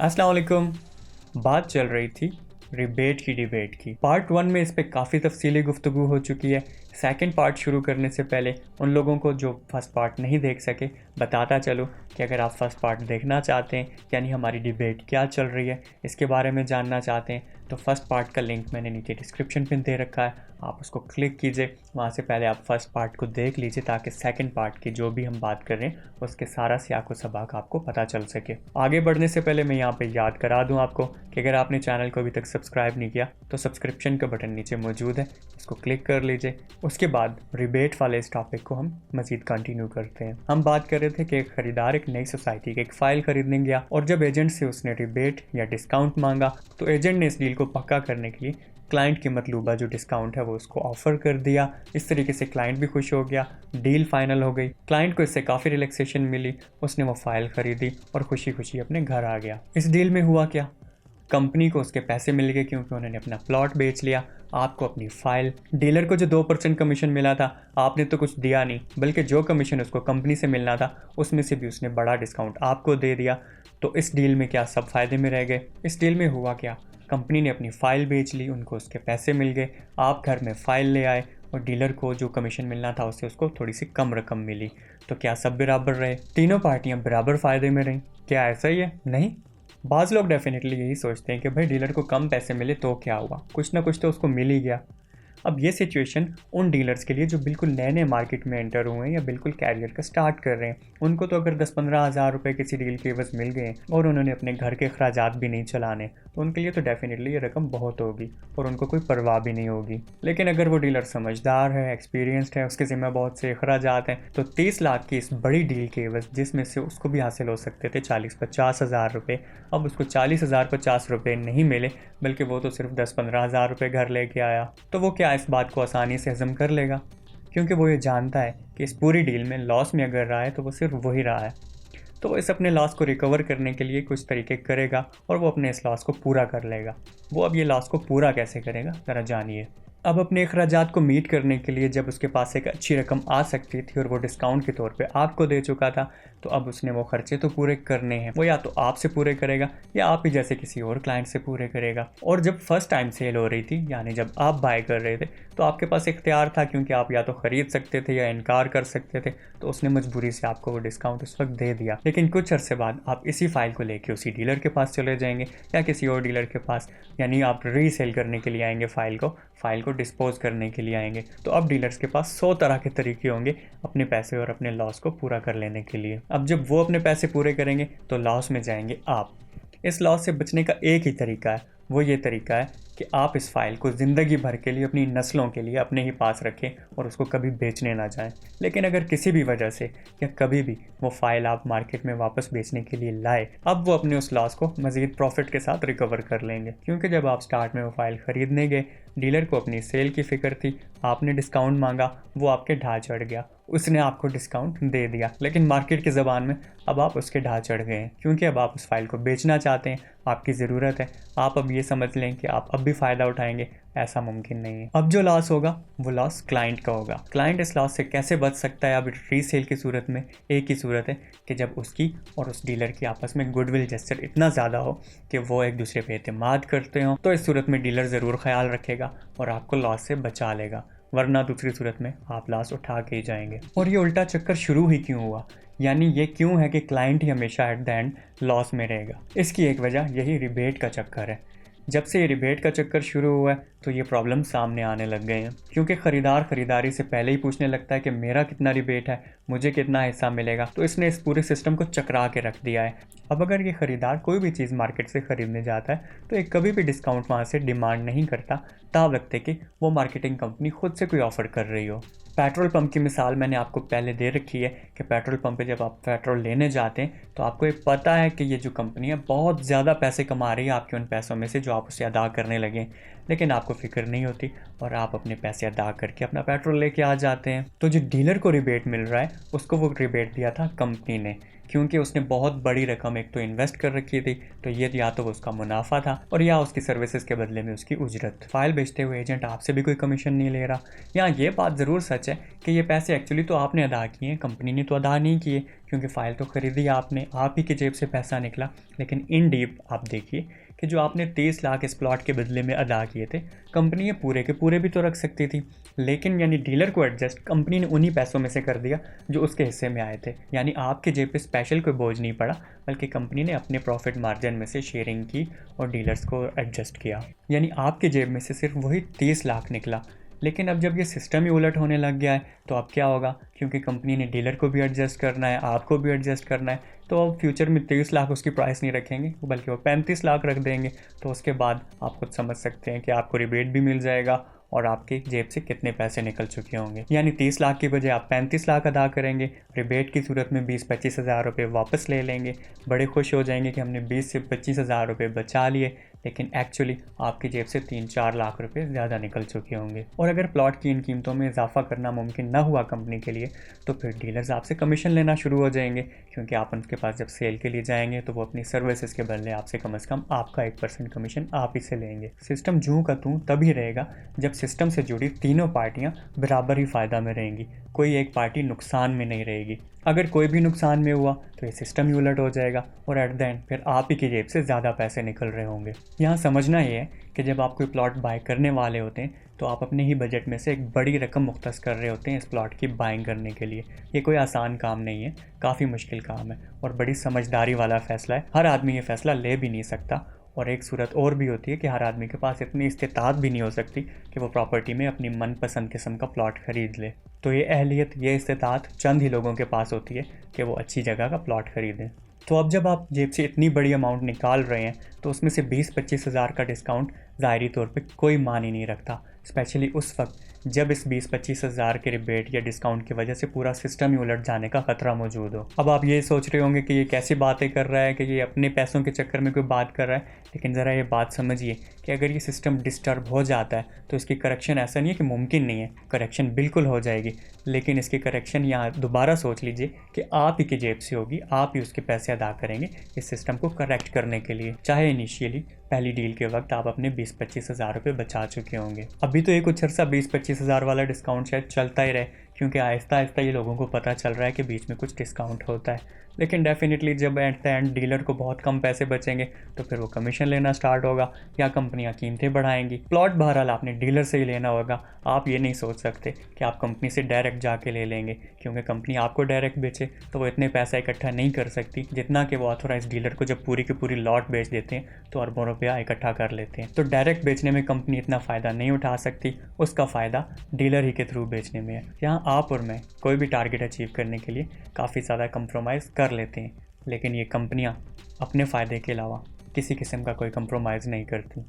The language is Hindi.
अस्सलाम वालेकुम। बात चल रही थी रिबेट की डिबेट की। पार्ट 1 में इस पे काफ़ी तफसीली गुफ्तगू हो चुकी है। सेकंड पार्ट शुरू करने से पहले उन लोगों को जो फर्स्ट पार्ट नहीं देख सके बताता चलूँ कि अगर आप फर्स्ट पार्ट देखना चाहते हैं, यानी हमारी डिबेट क्या चल रही है इसके बारे में जानना चाहते हैं, तो फर्स्ट पार्ट का लिंक मैंने नीचे डिस्क्रिप्शन में दे रखा है। आप उसको क्लिक कीजिए, वहाँ से पहले आप फर्स्ट पार्ट को देख लीजिए ताकि सेकंड पार्ट की जो भी हम बात कर रहे हैं उसके सारा सियाको सबाक आपको पता चल सके। आगे बढ़ने से पहले मैं यहाँ पे याद करा दूँ आपको कि अगर आपने चैनल को अभी तक सब्सक्राइब नहीं किया तो सब्सक्रिप्शन का बटन नीचे मौजूद है, इसको क्लिक कर लीजिए। उसके बाद रिबेट वाले इस टॉपिक को हम मज़ीद कंटिन्यू करते हैं। हम बात कर रहे थे कि एक ख़रीदार एक नई सोसाइटी की एक फ़ाइल ख़रीदने गया और जब एजेंट से उसने रिबेट या डिस्काउंट मांगा तो एजेंट ने इस डील को पक्का करने के लिए क्लाइंट की मतलूबा जो डिस्काउंट है वो उसको ऑफ़र कर दिया। इस तरीके से क्लाइंट भी खुश हो गया, डील फाइनल हो गई। क्लाइंट को इससे काफ़ी रिलैक्सेशन मिली, उसने वो फ़ाइल ख़रीदी और खुशी खुशी अपने घर आ गया। इस डील में हुआ क्या? कंपनी को उसके पैसे मिल गए क्योंकि उन्होंने अपना प्लॉट बेच लिया, आपको अपनी फ़ाइल। डीलर को जो 2% कमीशन मिला था, आपने तो कुछ दिया नहीं, बल्कि जो कमीशन उसको कंपनी से मिलना था उसमें से भी उसने बड़ा डिस्काउंट आपको दे दिया। तो इस डील में क्या सब फ़ायदे में रह गए? इस डील में हुआ क्या? कंपनी ने अपनी फ़ाइल बेच ली, उनको उसके पैसे मिल गए, आप घर में फ़ाइल ले आए और डीलर को जो कमीशन मिलना था उससे उसको थोड़ी सी कम रकम मिली। तो क्या सब बराबर रहे? तीनों पार्टियां बराबर फ़ायदे में रहीं? क्या ऐसा ही है? नहीं। बाज़ लोग डेफिनेटली यही सोचते हैं कि भाई डीलर को कम पैसे मिले तो क्या हुआ, कुछ ना कुछ तो उसको मिल ही गया। अब ये सिचुएशन उन डीलर्स के लिए जो बिल्कुल नए नए मार्केट में एंटर हुए हैं या बिल्कुल कैरियर का स्टार्ट कर रहे हैं, उनको तो अगर 10-15 हज़ार रुपये किसी डील के एवज मिल गए और उन्होंने अपने घर के अखराजात भी नहीं चलाने, तो उनके लिए तो डेफिनेटली ये रकम बहुत होगी और उनको कोई परवाह भी नहीं होगी। लेकिन अगर वो डीलर समझदार है, एक्सपीरियंसड है, उसके ज़िम्मे बहुत से अखराजात हैं, तो 30 लाख की इस बड़ी डील के एवज जिसमें से उसको भी हासिल हो सकते थे 40-50 हज़ार रुपये, अब उसको 40,050 रुपये नहीं मिले, बल्कि वो तो सिर्फ 10-15 हज़ार रुपये घर लेके आया। तो वो क्या इस बात को आसानी से हज़म कर लेगा? क्योंकि वो ये जानता है कि इस पूरी डील में लॉस में अगर रहा है तो वो सिर्फ वही रहा है। तो वो इस अपने लॉस को रिकवर करने के लिए कुछ तरीके करेगा और वो अपने इस लॉस को पूरा कर लेगा। वो अब ये लॉस को पूरा कैसे करेगा, ज़रा जानिए। अब अपने अखराजात को मीट करने के लिए जब उसके पास एक अच्छी रकम आ सकती थी और वो डिस्काउंट के तौर पे आपको दे चुका था, तो अब उसने वो खर्चे तो पूरे करने हैं। वो या तो आपसे पूरे करेगा या आप ही जैसे किसी और क्लाइंट से पूरे करेगा। और जब फर्स्ट टाइम सेल हो रही थी, यानी जब आप बाय कर रहे थे, तो आपके पास इख्तियार था क्योंकि आप या तो ख़रीद सकते थे या इनकार कर सकते थे, तो उसने मजबूरी से आपको वो डिस्काउंट उस वक्त दे दिया। लेकिन कुछ अरसे बाद आप इसी फाइल को लेके उसी डीलर के पास चले जाएंगे या किसी और डीलर के पास, यानी आप रीसेल करने के लिए आएंगे, फाइल को डिस्पोज करने के लिए आएंगे। तो अब डीलर्स के पास 100 तरह के तरीके होंगे अपने पैसे और अपने लॉस को पूरा कर लेने के लिए। अब जब वो अपने पैसे पूरे करेंगे तो लॉस में जाएंगे आप। इस लॉस से बचने का एक ही तरीका है, वो ये तरीका है कि आप इस फाइल को ज़िंदगी भर के लिए अपनी नस्लों के लिए अपने ही पास रखें और उसको कभी बेचने ना जाएं। लेकिन अगर किसी भी वजह से या कभी भी वो फाइल आप मार्केट में वापस बेचने के लिए लाए, अब वो अपने उस लॉस को मज़ीद प्रॉफिट के साथ रिकवर कर लेंगे। क्योंकि जब आप स्टार्ट में वो फाइल ख़रीदने गए, डीलर को अपनी सेल की फ़िक्र थी, आपने डिस्काउंट मांगा, वो आपके ढाह चढ़ गया, उसने आपको डिस्काउंट दे दिया। लेकिन मार्केट की ज़बान में अब आप उसके ढाह चढ़ गए हैं क्योंकि अब आप उस फाइल को बेचना चाहते हैं, आपकी ज़रूरत है। आप अब ये समझ लें कि आप अब भी फ़ायदा उठाएंगे, ऐसा मुमकिन नहीं है। अब जो लॉस होगा वो लॉस क्लाइंट का होगा। क्लाइंट इस लॉस से कैसे बच सकता है? अब रीसेल की सूरत में एक ही सूरत है कि जब उसकी और उस डीलर की आपस में गुडविल जेस्चर इतना ज़्यादा हो कि वो एक दूसरे पे एतमाद करते हो, तो इस सूरत में डीलर ज़रूर ख्याल रखेगा और आपको लॉस से बचा लेगा, वरना दूसरी सूरत में आप लॉस उठा के ही जाएंगे। और ये उल्टा चक्कर शुरू ही क्यों हुआ, यानी ये क्यों है कि क्लाइंट ही हमेशा एट द एंड लॉस में रहेगा? इसकी एक वजह यही रिबेट का चक्कर है। जब से ये रिबेट का चक्कर शुरू हुआ है तो ये प्रॉब्लम सामने आने लग गए हैं, क्योंकि ख़रीदार ख़रीदारी से पहले ही पूछने लगता है कि मेरा कितना रिबेट है, मुझे कितना हिस्सा मिलेगा। तो इसने इस पूरे सिस्टम को चकरा के रख दिया है। अब अगर ये ख़रीदार कोई भी चीज़ मार्केट से ख़रीदने जाता है तो एक कभी भी डिस्काउंट वहाँ से डिमांड नहीं करता, ताब लगते कि वो मार्केटिंग कंपनी खुद से कोई ऑफ़र कर रही हो। पेट्रोल पंप की मिसाल मैंने आपको पहले दे रखी है कि पेट्रोल पंप पे जब आप पेट्रोल लेने जाते हैं तो आपको ये पता है कि ये जो कंपनी है बहुत ज़्यादा पैसे कमा रही है आपके उन पैसों में से जो आप उसे अदा करने लगे। लेकिन आपको फिक्र नहीं होती और आप अपने पैसे अदा करके अपना पेट्रोल लेके आ जाते हैं। तो जो डीलर को रिबेट मिल रहा है उसको वो रिबेट दिया था कंपनी ने, क्योंकि उसने बहुत बड़ी रकम एक तो इन्वेस्ट कर रखी थी, तो ये या तो उसका मुनाफा था और या उसकी सर्विसेज के बदले में उसकी उजरत। फाइल बेचते हुए एजेंट आपसे भी कोई कमीशन नहीं ले रहा। यहाँ ये बात ज़रूर सच है कि ये पैसे एक्चुअली तो आपने अदा किए हैं, कंपनी ने तो अदा नहीं किए, क्योंकि फ़ाइल तो खरीदी आपने, आप ही की जेब से पैसा निकला। लेकिन इन डीप आप देखिए कि जो आपने 30 लाख इस प्लॉट के बदले में अदा किए थे, कंपनी ये पूरे के पूरे भी तो रख सकती थी, लेकिन यानी डीलर को एडजस्ट कंपनी ने उन्हीं पैसों में से कर दिया जो उसके हिस्से में आए थे। यानी आपके जेब पे स्पेशल कोई बोझ नहीं पड़ा, बल्कि कंपनी ने अपने प्रॉफिट मार्जिन में से शेयरिंग की और डीलर्स को एडजस्ट किया। यानी आपके जेब में से सिर्फ वही 30 लाख निकला। लेकिन अब जब ये सिस्टम ही उलट होने लग गया है तो अब क्या होगा, क्योंकि कंपनी ने डीलर को भी एडजस्ट करना है, आपको भी एडजस्ट करना है, तो अब फ्यूचर में 30 लाख उसकी प्राइस नहीं रखेंगे, बल्कि वो 35 लाख रख देंगे। तो उसके बाद आप खुद समझ सकते हैं कि आपको रिबेट भी मिल जाएगा और आपकी जेब से कितने पैसे निकल चुके होंगे। यानी 30 लाख की बजाय आप 35 लाख अदा करेंगे, रिबेट की सूरत में 20-25 हज़ार रुपये वापस ले लेंगे, बड़े खुश हो जाएंगे कि हमने 20 से 25 हज़ार रुपये बचा लिए, लेकिन एक्चुअली आपकी जेब से 3-4 लाख रुपए ज़्यादा निकल चुके होंगे। और अगर प्लॉट की इन कीमतों में इजाफा करना मुमकिन न हुआ कंपनी के लिए, तो फिर डीलर्स आपसे कमीशन लेना शुरू हो जाएंगे, क्योंकि आप उनके पास जब सेल के लिए जाएंगे तो वो अपनी सर्विसेज के बदले आपसे कम से कम आपका 1% कमीशन आप ही से लेंगे। सिस्टम जूं का तूं तभी रहेगा जब सिस्टम से जुड़ी तीनों पार्टियां बराबर ही फ़ायदा में रहेंगी, कोई एक पार्टी नुकसान में नहीं रहेगी। अगर कोई भी नुकसान में हुआ तो ये सिस्टम ही उलट हो जाएगा और एट द एंड फिर आप ही की जेब से ज़्यादा पैसे निकल रहे होंगे। यहाँ समझना ये है कि जब आप कोई प्लॉट बाय करने वाले होते हैं तो आप अपने ही बजट में से एक बड़ी रकम मुख्तस कर रहे होते हैं इस प्लॉट की बाइंग करने के लिए। ये कोई आसान काम नहीं है, काफ़ी मुश्किल काम है और बड़ी समझदारी वाला फ़ैसला है। हर आदमी ये फ़ैसला ले भी नहीं सकता। और एक सूरत और भी होती है कि हर आदमी के पास इतनी इस्तेताद भी नहीं हो सकती कि वो प्रॉपर्टी में अपनी मनपसंद किस्म का प्लॉट खरीद ले। तो ये अहलियत, ये इस्तेताद चंद ही लोगों के पास होती है कि वो अच्छी जगह का प्लॉट खरीदें। तो अब जब आप जेब से इतनी बड़ी अमाउंट निकाल रहे हैं तो उसमें से 20-25 हज़ार का डिस्काउंट ज़ाहरी तौर पे कोई मान ही नहीं रखता, स्पेशली उस वक्त जब इस 20-25 हज़ार के रिबेट या डिस्काउंट की वजह से पूरा सिस्टम ही उलट जाने का खतरा मौजूद हो। अब आप ये सोच रहे होंगे कि ये कैसी बातें कर रहा है, कि ये अपने पैसों के चक्कर में कोई बात कर रहा है, लेकिन ज़रा ये बात समझिए कि अगर ये सिस्टम डिस्टर्ब हो जाता है तो इसकी करेक्शन ऐसा नहीं है कि मुमकिन नहीं है, करेक्शन बिल्कुल हो जाएगी, लेकिन इसकी करेक्शन यहाँ दोबारा सोच लीजिए कि आप ही की जेब से होगी, आप ही उसके पैसे अदा करेंगे इस सिस्टम को करेक्ट करने के लिए। चाहे इनिशियली पहली डील के वक्त आप अपने 20-25 हज़ार रुपये बचा चुके होंगे। अभी तो ये कुछ अर्सा 20-25 हज़ार वाला डिस्काउंट शायद चलता ही रहे, क्योंकि आहिस्ता आहिस्ता ये लोगों को पता चल रहा है कि बीच में कुछ डिस्काउंट होता है। लेकिन डेफिनेटली जब एट द एंड डीलर को बहुत कम पैसे बचेंगे तो फिर वो कमीशन लेना स्टार्ट होगा या कंपनियां कीमतें बढ़ाएंगी। प्लॉट बहरहाल आपने डीलर से ही लेना होगा। आप ये नहीं सोच सकते कि आप कंपनी से डायरेक्ट जाके ले लेंगे, क्योंकि कंपनी आपको डायरेक्ट बेचे तो वो इतने पैसा इकट्ठा नहीं कर सकती जितना कि वो ऑथोराइज डीलर को जब पूरी की पूरी लॉट बेच देते हैं तो अरबों रुपया इकट्ठा कर लेते हैं। तो डायरेक्ट बेचने में कंपनी इतना फ़ायदा नहीं उठा सकती, उसका फ़ायदा डीलर ही के थ्रू बेचने में है। यहाँ आप और मैं कोई भी टारगेट अचीव करने के लिए काफ़ी ज़्यादा कंप्रोमाइज़ कर लेते हैं, लेकिन ये कंपनियाँ अपने फ़ायदे के अलावा किसी किस्म का कोई कंप्रोमाइज़ नहीं करती।